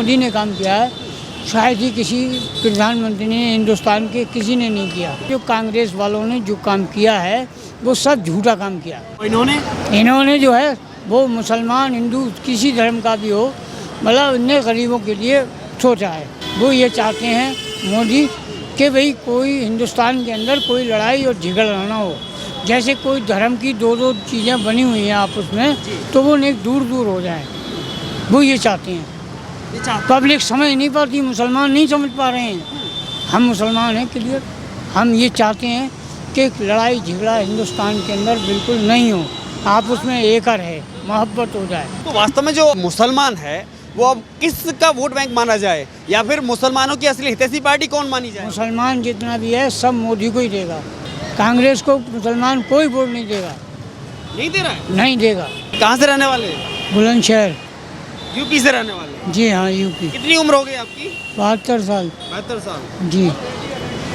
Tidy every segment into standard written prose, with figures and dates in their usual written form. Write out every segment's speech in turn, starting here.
मोदी ने काम किया है शायद ही किसी प्रधानमंत्री ने हिंदुस्तान के किसी ने नहीं किया। जो कांग्रेस वालों ने जो काम किया है वो सब झूठा काम किया। इन्होंने जो है वो मुसलमान हिंदू किसी धर्म का भी हो, मतलब इतने गरीबों के लिए सोचा है। वो ये चाहते हैं मोदी कि भाई कोई हिंदुस्तान के अंदर कोई लड़ाई और झगड़ा ना हो। जैसे कोई धर्म की दो चीज़ें बनी हुई हैं आपस में, तो वो नहीं दूर हो जाए, वो ये चाहते हैं। पब्लिक समझ नहीं पाती, मुसलमान नहीं समझ पा रहे हैं। हम मुसलमान हैं क्लियर, हम ये चाहते हैं कि लड़ाई झगड़ा हिंदुस्तान के अंदर बिल्कुल नहीं हो, आपस में एक रहे, मोहब्बत हो जाए। तो वास्तव में जो मुसलमान है वो अब किसका वोट बैंक माना जाए, या फिर मुसलमानों की असली हितैषी पार्टी कौन मानी जाए? मुसलमान जितना भी है सब मोदी को ही देगा, कांग्रेस को मुसलमान कोई वोट नहीं देगा। नहीं दे रहा है? नहीं देगा। कहाँ से रहने वाले? बुलंदशहर। यूपी से रहने वाले? जी हाँ, यूपी। कितनी उम्र हो गई आपकी? 72 साल। 72 साल। जी।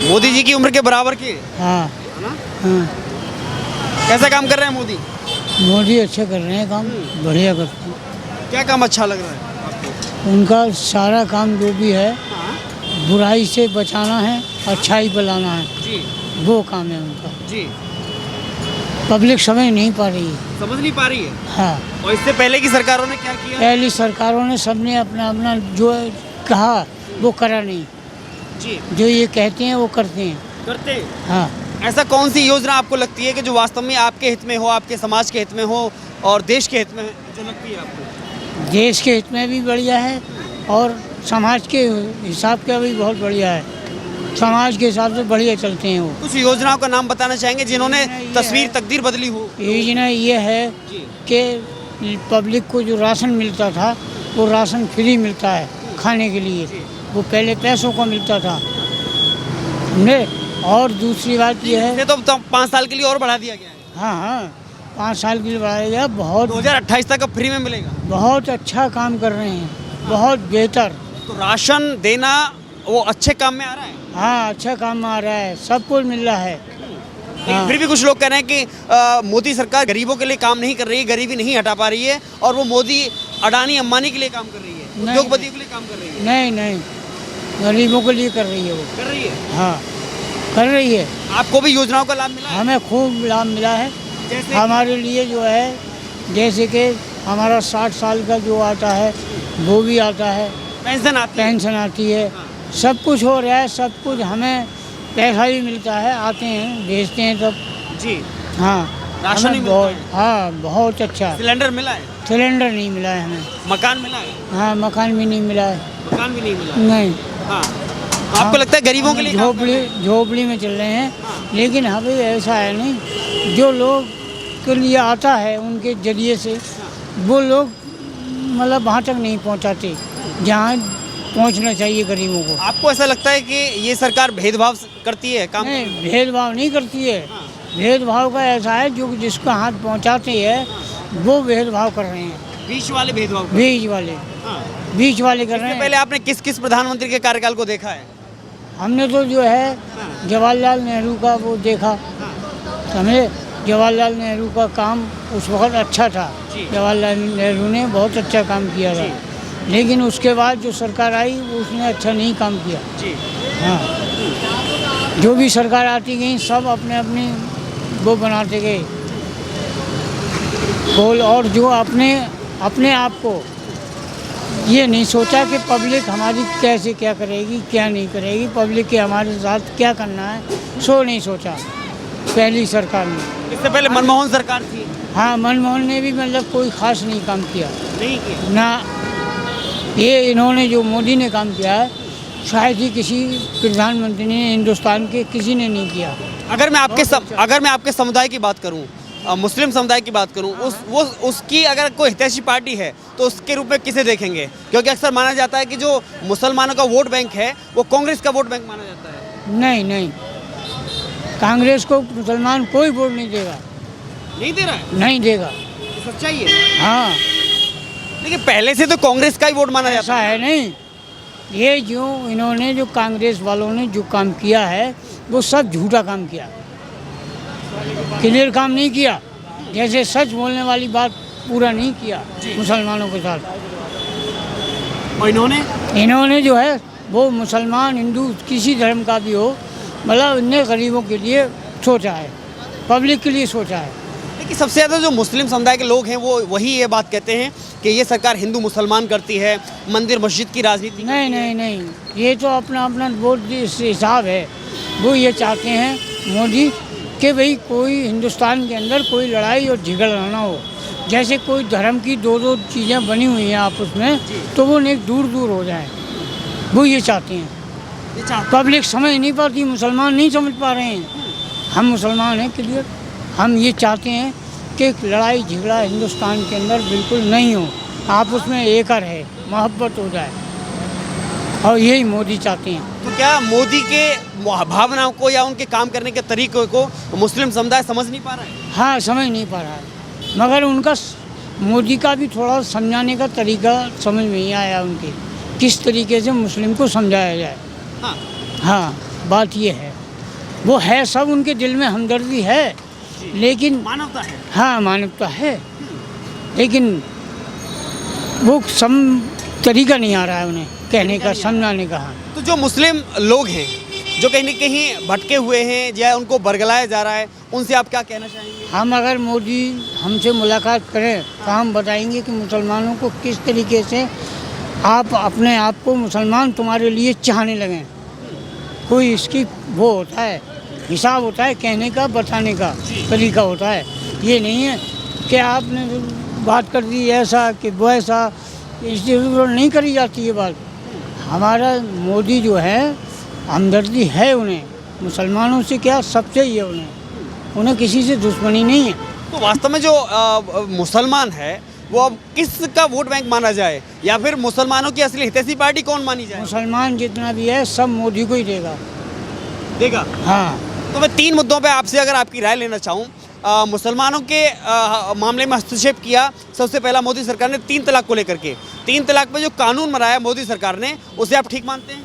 मोदी जी की उम्र के बराबर की? हाँ है ना? हाँ। कैसा काम कर रहे हैं मोदी? मोदी अच्छा कर रहे हैं काम, बढ़िया करते हैं। क्या काम अच्छा लग रहा है आपको? उनका सारा काम जो भी है बुराई से बचाना है, अच्छाई फैलाना है, जी वो काम है उनका। जी। पब्लिक समझ नहीं पा रही है। समझ नहीं पा रही है। हाँ, और इससे पहले की सरकारों ने क्या किया? पहली सरकारों ने सबने अपना अपना जो कहा वो करा नहीं, जी। जो ये कहते हैं वो करते हैं। करते हैं। हाँ। ऐसा कौन सी योजना आपको लगती है कि जो वास्तव में आपके हित में हो, आपके समाज के हित में हो और देश के हित में जो लगती है आपको? देश के हित में भी बढ़िया है और समाज के हिसाब का भी बहुत बढ़िया है। समाज के हिसाब से बढ़िया चलते हैं वो। कुछ योजनाओं का नाम बताना चाहेंगे जिन्होंने तस्वीर तकदीर बदली हो? योजना ये है कि पब्लिक को जो राशन मिलता था वो राशन फ्री मिलता है खाने के लिए, वो पहले पैसों का मिलता था। समझे? और दूसरी बात ये है तो 5 साल के लिए और बढ़ा दिया गया है। हाँ हाँ, 5 साल के लिए बढ़ाया गया। बहुत 2028 तक अब फ्री में मिलेगा। बहुत अच्छा काम कर रहे हैं, बहुत बेहतर। तो राशन देना वो अच्छे काम में आ रहा है? हाँ, अच्छा काम आ रहा है, सब कुछ मिल रहा है। लेकिन फिर भी कुछ लोग कह रहे हैं कि मोदी सरकार गरीबों के लिए काम नहीं कर रही है, गरीबी नहीं हटा पा रही है, और वो मोदी अडानी अंबानी के लिए काम कर रही है, उद्योगपतियों के लिए काम कर रही है। नहीं नहीं, गरीबों के लिए कर रही है वो। कर रही है? हाँ, कर रही है। आपको भी योजनाओं का लाभ मिला है? हमें खूब लाभ मिला है। जैसे हमारे लिए जो है, जैसे कि हमारा 60 साल का जो आता है वो भी आता है, पेंशन आती है, सब कुछ हो रहा है, सब कुछ। हमें पैसा भी मिलता है, आते हैं भेजते हैं तब। जी। हाँ, राशन भी मिलता बहुत, है? हाँ बहुत अच्छा। सिलेंडर मिला है? सिलेंडर नहीं मिला है हमें। मकान मिला है? हाँ, मकान भी नहीं मिला है। मकान भी नहीं मिला? नहीं। हाँ। आपको लगता है गरीबों के लिए काम कर रहे हैं? झोपड़ी में चल रहे हैं, लेकिन हमें ऐसा है नहीं, जो लोग के लिए आता है उनके जरिए से वो लोग मतलब वहाँ तक नहीं पहुँचाते जहाँ पहुँचना चाहिए गरीबों को। आपको ऐसा लगता है कि ये सरकार भेदभाव करती है काम? नहीं, भेदभाव नहीं करती है। भेदभाव का ऐसा है जो जिसका हाथ पहुँचाते हैं वो भेदभाव कर रहे हैं। बीच वाले भेदभाव? बीच वाले, बीच वाले कर रहे हैं। पहले आपने किस किस प्रधानमंत्री के कार्यकाल को देखा है? हमने तो जो है जवाहरलाल नेहरू का वो देखा, समझे? जवाहरलाल नेहरू का काम उस वक्त अच्छा था, जवाहरलाल नेहरू ने बहुत अच्छा काम किया था, लेकिन उसके बाद जो सरकार आई उसने अच्छा नहीं काम किया। हाँ, जो भी सरकार आती गई सब अपने अपनी वो बनाते गए गोल, और जो अपने आप को ये नहीं सोचा कि पब्लिक हमारी कैसे क्या करेगी क्या नहीं करेगी, पब्लिक के हमारे साथ क्या करना है, सो नहीं सोचा पहली सरकार ने। इससे पहले मनमोहन सरकार थी। हाँ, मनमोहन ने भी मतलब कोई खास नहीं काम किया। नहीं किया ना, ये इन्होंने जो मोदी ने काम किया है शायद ही किसी प्रधानमंत्री ने हिंदुस्तान के किसी ने नहीं किया। अगर मैं आपके समुदाय की बात करूं, मुस्लिम समुदाय की बात करूं, उसकी अगर कोई हितैषी पार्टी है तो उसके रूप में किसे देखेंगे? क्योंकि अक्सर माना जाता है कि जो मुसलमानों का वोट बैंक है वो कांग्रेस का वोट बैंक माना जाता है। नहीं नहीं, कांग्रेस को मुसलमान कोई वोट नहीं देगा। नहीं दे रहा है? नहीं देगा। सच्चाई है? हाँ, लेकिन पहले से तो कांग्रेस का ही वोट माना जाता ऐसा है नहीं, ये जो इन्होंने जो कांग्रेस वालों ने जो काम किया है वो सब झूठा काम किया, क्लियर काम नहीं किया। जैसे सच बोलने वाली बात पूरा नहीं किया मुसलमानों के साथ। और इन्होंने जो है वो मुसलमान हिंदू किसी धर्म का भी हो, मतलब इतने गरीबों के लिए सोचा है, पब्लिक के लिए सोचा है। लेकिन सबसे ज़्यादा जो मुस्लिम समुदाय के लोग हैं वो वही ये बात कहते हैं कि ये सरकार हिंदू मुसलमान करती है, मंदिर मस्जिद की राजनीति नहीं नहीं नहीं, ये तो अपना अपना वोट हिसाब है। वो ये चाहते हैं मोदी कि भाई कोई हिंदुस्तान के अंदर कोई लड़ाई और झगड़ा ना हो। जैसे कोई धर्म की दो दो चीज़ें बनी हुई हैं आपस में, तो वो नहीं दूर दूर हो जाए, वो ये चाहते हैं। पब्लिक समझ नहीं पाती, मुसलमान नहीं समझ पा रहे हैं। हम मुसलमान हैं क्लियर, हम ये चाहते हैं कि लड़ाई झगड़ा हिंदुस्तान के अंदर बिल्कुल नहीं हो, आपस में एक रहे, मोहब्बत हो जाए, और यही मोदी चाहते हैं। तो क्या मोदी के भावनाओं को या उनके काम करने के तरीकों को मुस्लिम समुदाय समझ नहीं पा रहा है? हाँ, समझ नहीं पा रहा है, मगर उनका मोदी का भी थोड़ा समझाने का तरीका समझ में नहीं आया उनके, किस तरीके से मुस्लिम को समझाया जाए। हाँ, बात ये है, वो है सब उनके दिल में हमदर्दी है, लेकिन मानवता है। हाँ, मानवता है, लेकिन वो तरीका नहीं आ रहा है उन्हें कहने का, समझाने का। हाँ। तो जो मुस्लिम लोग हैं जो कहीं न कहीं भटके हुए हैं या उनको बरगलाया जा रहा है, उनसे आप क्या कहना चाहेंगे? हम अगर मोदी हमसे मुलाकात करें तो हम बताएंगे कि मुसलमानों को किस तरीके से आप अपने आप को मुसलमान तुम्हारे लिए चाहने लगें। कोई इसकी वो होता है, हिसाब होता है, कहने का बताने का तरीका होता है। ये नहीं है कि आपने बात कर दी ऐसा कि वो ऐसा, इसलिए नहीं करी जाती ये बात। हमारा मोदी जो है हमदर्दी है उन्हें, मुसलमानों से क्या, सबसे ही है उन्हें किसी से दुश्मनी नहीं है। तो वास्तव में जो मुसलमान है वो अब किसका वोट बैंक माना जाए, या फिर मुसलमानों की असली हितैषी पार्टी कौन मानी जाए? मुसलमान जितना भी है सब मोदी को ही देगा। हाँ। तो मैं 3 मुद्दों पे आपसे अगर आपकी राय लेना चाहूँ, मुसलमानों के मामले में हस्तक्षेप किया। सबसे पहला मोदी सरकार ने 3 तलाक को लेकर के, 3 तलाक पे जो कानून बनाया मोदी सरकार ने, उसे आप ठीक मानते हैं?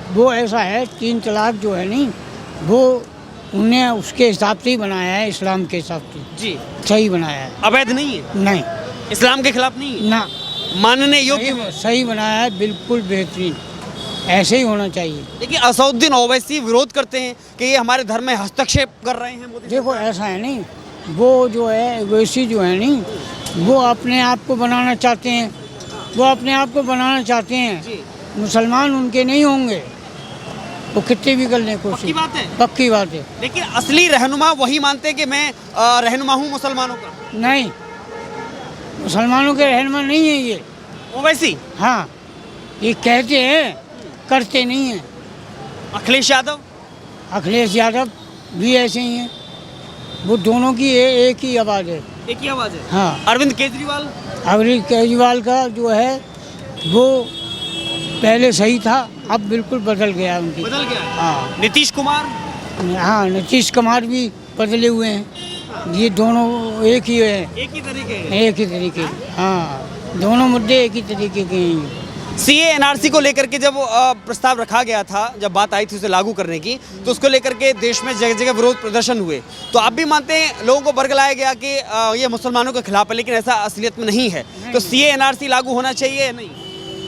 वो ऐसा है, 3 तलाक जो है नहीं, वो उन्हें उसके हिसाब से ही बनाया है, इस्लाम के हिसाब से जी सही बनाया है। अवैध नहीं है? नहीं, इस्लाम के खिलाफ नहीं है? ना, मानने योग्य सही बनाया है, बिल्कुल बेहतरीन, ऐसे ही होना चाहिए। लेकिन असदुद्दीन ओवैसी विरोध करते हैं कि ये हमारे धर्म में हस्तक्षेप कर रहे हैं मोदी। देखो ऐसा है नहीं, वो जो है ओवैसी जो है नहीं, वो अपने आप को बनाना चाहते हैं, मुसलमान उनके नहीं होंगे, वो कितने भी कर लें कोशिश। पक्की बात है। लेकिन असली रहनुमा वही मानते हैं कि मैं रहनुमा हूँ मुसलमानों का। नहीं, मुसलमानों के रहनुमा नहीं है ये ओवैसी। हाँ, ये कहते हैं, करते नहीं हैं। अखिलेश यादव भी ऐसे ही हैं, वो दोनों की एक ही आवाज़ है। हाँ। अरविंद केजरीवाल का जो है वो पहले सही था, अब बिल्कुल बदल गया हाँ। नीतीश कुमार भी बदले हुए हैं। ये दोनों एक ही है, एक ही तरीके। हाँ, दोनों मुद्दे एक ही तरीके के हैं। सीए एनआरसी को लेकर के जब प्रस्ताव रखा गया था, जब बात आई थी उसे लागू करने की, तो उसको लेकर के देश में जगह जगह विरोध प्रदर्शन हुए। तो आप भी मानते हैं लोगों को बरगलाया गया कि ये मुसलमानों के खिलाफ है, लेकिन ऐसा असलियत में नहीं है। तो सीए एनआरसी लागू होना चाहिए या नहीं?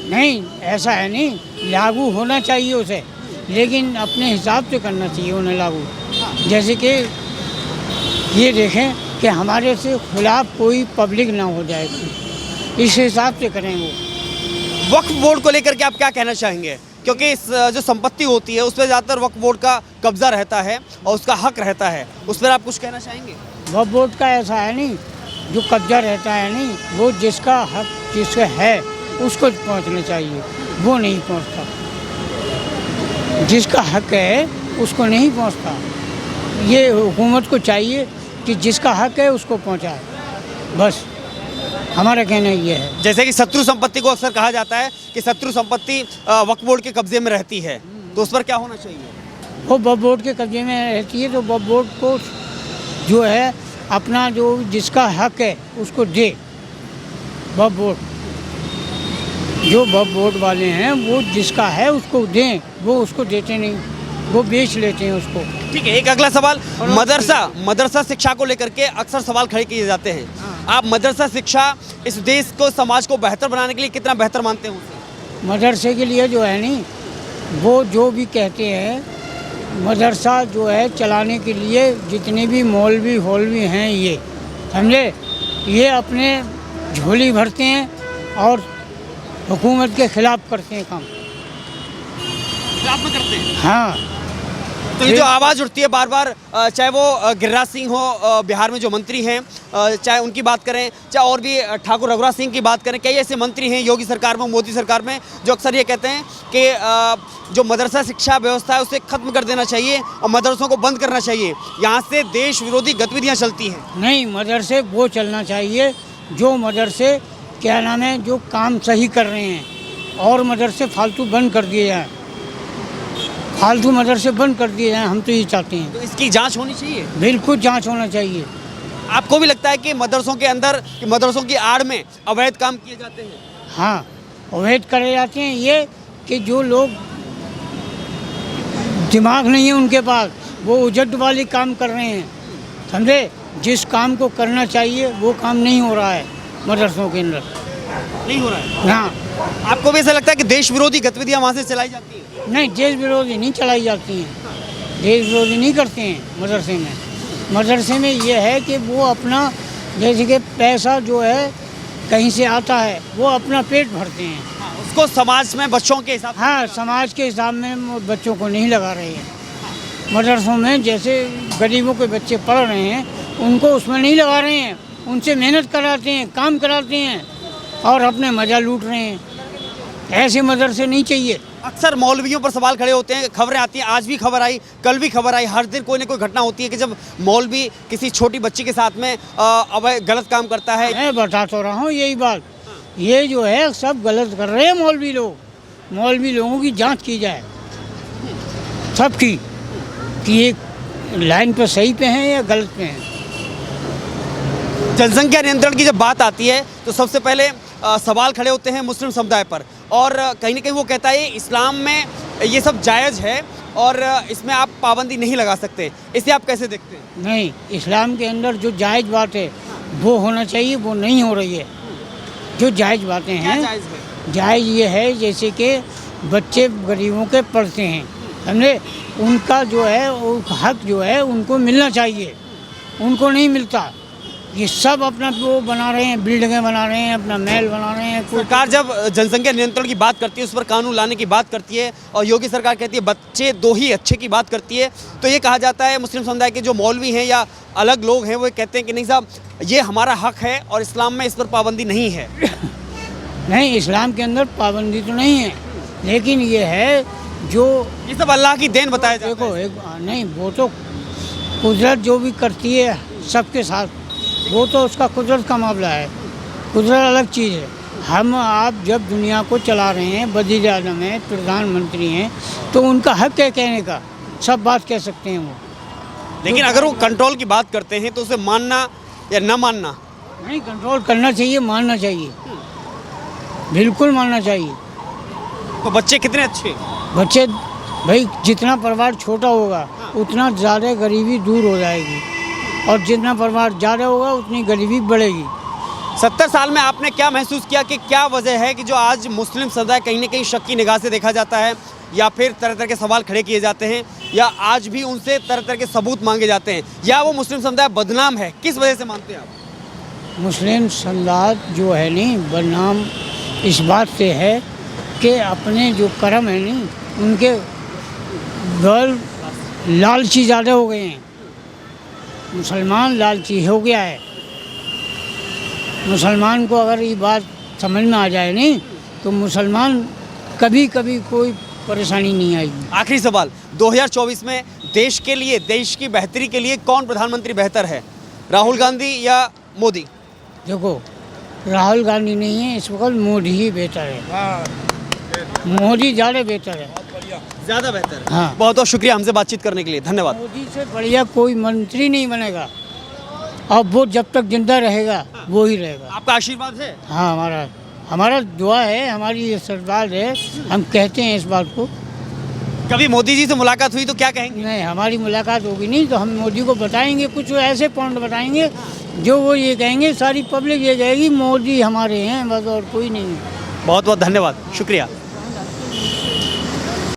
नहीं, ऐसा है नहीं, लागू होना चाहिए उसे, लेकिन अपने हिसाब से करना चाहिए उन्हें लागू। जैसे कि ये देखें कि हमारे से खिलाफ कोई पब्लिक ना हो जाए, इस हिसाब से करें वो। वक्फ बोर्ड को लेकर के आप क्या कहना चाहेंगे? क्योंकि इस जो संपत्ति होती है उस पर ज़्यादातर वक्फ बोर्ड का कब्जा रहता है और उसका हक रहता है, उस पर आप कुछ कहना चाहेंगे? वक्फ बोर्ड का ऐसा है नहीं, जो कब्जा रहता है नहीं, वो जिसका हक जिसका है उसको पहुंचना चाहिए, वो नहीं पहुंचता। जिसका हक है उसको नहीं पहुंचता। ये हुकूमत को चाहिए कि जिसका हक है उसको पहुंचाए, बस हमारा कहना ये है। जैसे कि शत्रु संपत्ति को अक्सर कहा जाता है कि शत्रु संपत्ति वक्फ बोर्ड के कब्जे में रहती है, तो उस पर क्या होना चाहिए? वो वक्फ बोर्ड के कब्जे में रहती है तो वक्फ बोर्ड को जो है अपना जो जिसका हक है उसको दे। वक्फ बोर्ड जो वक्फ बोर्ड वाले हैं वो जिसका है उसको दें, वो उसको देते नहीं, वो बेच लेते हैं उसको। ठीक है, एक अगला सवाल, मदरसा शिक्षा को लेकर के अक्सर सवाल खड़े किए जाते हैं। आप मदरसा शिक्षा इस देश को, समाज को बेहतर बनाने के लिए कितना बेहतर मानते हैं उसे? मदरसे के लिए जो है नहीं, वो जो भी कहते हैं, मदरसा जो है चलाने के लिए जितने भी मौलवी हैं, ये समझे, ये अपने झोली भरते हैं और हुकूमत के खिलाफ करते हैं काम। आप में करते हैं? हाँ। तो ये जो आवाज़ उठती है बार बार, चाहे वो गिरिराज सिंह हो बिहार में जो मंत्री हैं, चाहे उनकी बात करें, चाहे और भी ठाकुर रघुराज सिंह की बात करें, कई ऐसे मंत्री हैं योगी सरकार में, मोदी सरकार में, जो अक्सर ये कहते हैं कि जो मदरसा शिक्षा व्यवस्था है उसे ख़त्म कर देना चाहिए और मदरसों को बंद करना चाहिए, यहाँ से देश विरोधी गतिविधियाँ चलती हैं। नहीं, मदरसे वो चलना चाहिए जो मदरसे क्या नाम है, जो काम सही कर रहे हैं, और मदरसे फालतू बंद कर दिए जाएँ, फालतू मदरसे बंद कर दिए जाएँ, हम तो ये चाहते हैं। तो इसकी जांच होनी चाहिए? बिल्कुल जांच होना चाहिए। आपको भी लगता है कि मदरसों के अंदर, कि मदरसों की आड़ में अवैध काम किए जाते हैं? हाँ, अवैध करे जाते हैं, ये कि जो लोग दिमाग नहीं है उनके पास, वो उजट वाली काम कर रहे हैं, समझे। जिस काम को करना चाहिए वो काम नहीं हो रहा है मदरसों के अंदर, नहीं हो रहा है। हाँ। आपको भी ऐसा लगता है कि देश विरोधी गतिविधियां वहाँ से चलाई जाती हैं? नहीं, देश विरोधी नहीं चलाई जाती हैं, देश विरोधी नहीं करते हैं मदरसे में। मदरसे में ये है कि वो अपना, जैसे कि पैसा जो है कहीं से आता है, वो अपना पेट भरते हैं। उसको समाज में बच्चों के हिसाब, हाँ, समाज के हिसाब में बच्चों को नहीं लगा रहे हैं मदरसों में। जैसे गरीबों के बच्चे पढ़ रहे हैं, उनको उसमें नहीं लगा रहे हैं, उनसे मेहनत कराते हैं, काम कराते हैं और अपने मज़ा लूट रहे हैं। ऐसे मदरसे नहीं चाहिए। अक्सर मौलवियों पर सवाल खड़े होते हैं, खबरें आती हैं, आज भी खबर आई, कल भी खबर आई, हर दिन कोई ना कोई घटना होती है कि जब मौलवी किसी छोटी बच्ची के साथ में अब गलत काम करता है। मैं बता तो रहा हूँ यही बात, ये जो है सब गलत कर रहे हैं मौलवी लोग। मौलवी लोगों की जांच की जाए सबकी, कि ये लाइन पर सही पे हैं या गलत पे हैं। जनसंख्या नियंत्रण की जब बात आती है तो सबसे पहले सवाल खड़े होते हैं मुस्लिम समुदाय पर, और कहीं ना कहीं वो कहता है इस्लाम में ये सब जायज़ है और इसमें आप पाबंदी नहीं लगा सकते। इसे आप कैसे देखते हैं? नहीं, इस्लाम के अंदर जो जायज़ बात है वो होना चाहिए, वो नहीं हो रही है। जो जायज़ बातें हैं, जायज़ है? जायज़ ये है जैसे कि बच्चे गरीबों के पढ़ते हैं, समझे, उनका जो है वो हक जो है उनको मिलना चाहिए, उनको नहीं मिलता। ये सब अपना वो बना रहे हैं, बिल्डिंगें बना रहे हैं, अपना महल बना रहे हैं। सरकार जब जनसंख्या नियंत्रण की बात करती है, उस पर कानून लाने की बात करती है, और योगी सरकार कहती है बच्चे दो ही अच्छे की बात करती है, तो ये कहा जाता है मुस्लिम समुदाय के जो मौलवी हैं या अलग लोग हैं वो कहते हैं कि नहीं साहब, ये हमारा हक है और इस्लाम में इस पर पाबंदी नहीं है। नहीं, इस्लाम के अंदर पाबंदी तो नहीं है, लेकिन ये है जो ये सब अल्लाह की देन बताया जाता है। देखो, नहीं, वो तो कुदरत जो भी करती है सबके साथ, वो तो उसका कुदरत का मामला है, कुदरत अलग चीज़ है। हम आप जब दुनिया को चला रहे हैं, वज़ीर आज़म हैं, प्रधानमंत्री हैं, तो उनका हक है कहने का, सब बात कह सकते हैं वो। लेकिन अगर वो कंट्रोल की बात करते हैं तो उसे मानना या ना मानना? नहीं, कंट्रोल करना चाहिए, मानना चाहिए, बिल्कुल मानना चाहिए। तो बच्चे कितने अच्छे? बच्चे भाई, जितना परिवार छोटा होगा उतना ज़्यादा गरीबी दूर हो जाएगी, और जितना परिवार ज़्यादा होगा उतनी गरीबी बढ़ेगी। 70 साल में आपने क्या महसूस किया कि क्या वजह है कि जो आज मुस्लिम समुदाय कहीं ना कहीं शक की निगाह से देखा जाता है, या फिर तरह तरह के सवाल खड़े किए जाते हैं, या आज भी उनसे तरह तरह के सबूत मांगे जाते हैं, या वो मुस्लिम समुदाय बदनाम है? किस वजह से मानते हैं आप? मुस्लिम समुदाय जो है नहीं, बदनाम इस बात से है कि अपने जो कर्म है नहीं, उनके बल लालची ज़्यादा हो गए हैं। मुसलमान लालची हो गया है। मुसलमान को अगर ये बात समझ में आ जाए नहीं, तो मुसलमान कभी कभी कोई परेशानी नहीं आएगी। आखिरी सवाल, 2024 में देश के लिए, देश की बेहतरी के लिए कौन प्रधानमंत्री बेहतर है, राहुल गांधी या मोदी? देखो, राहुल गांधी नहीं है इस वक्त, मोदी ही बेहतर है। मोदी ज़्यादा बेहतर है, ज़्यादा बेहतर। हाँ। बहुत बहुत शुक्रिया हमसे बातचीत करने के लिए, धन्यवाद। मोदी से बढ़िया कोई मंत्री नहीं बनेगा, और वो जब तक जिंदा रहेगा वो ही रहेगा। आपका आशीर्वाद है? हाँ, हमारा दुआ है, हमारी ये सरदार है, हम कहते हैं इस बात को। कभी मोदी जी से मुलाकात हुई तो क्या कहेंगे? नहीं, हमारी मुलाकात होगी नहीं तो हम मोदी को बताएंगे, कुछ ऐसे पॉइंट बताएंगे जो वो ये कहेंगे, सारी पब्लिक ये कहेगी मोदी हमारे हैं, बस और कोई नहीं है। बहुत बहुत धन्यवाद, शुक्रिया।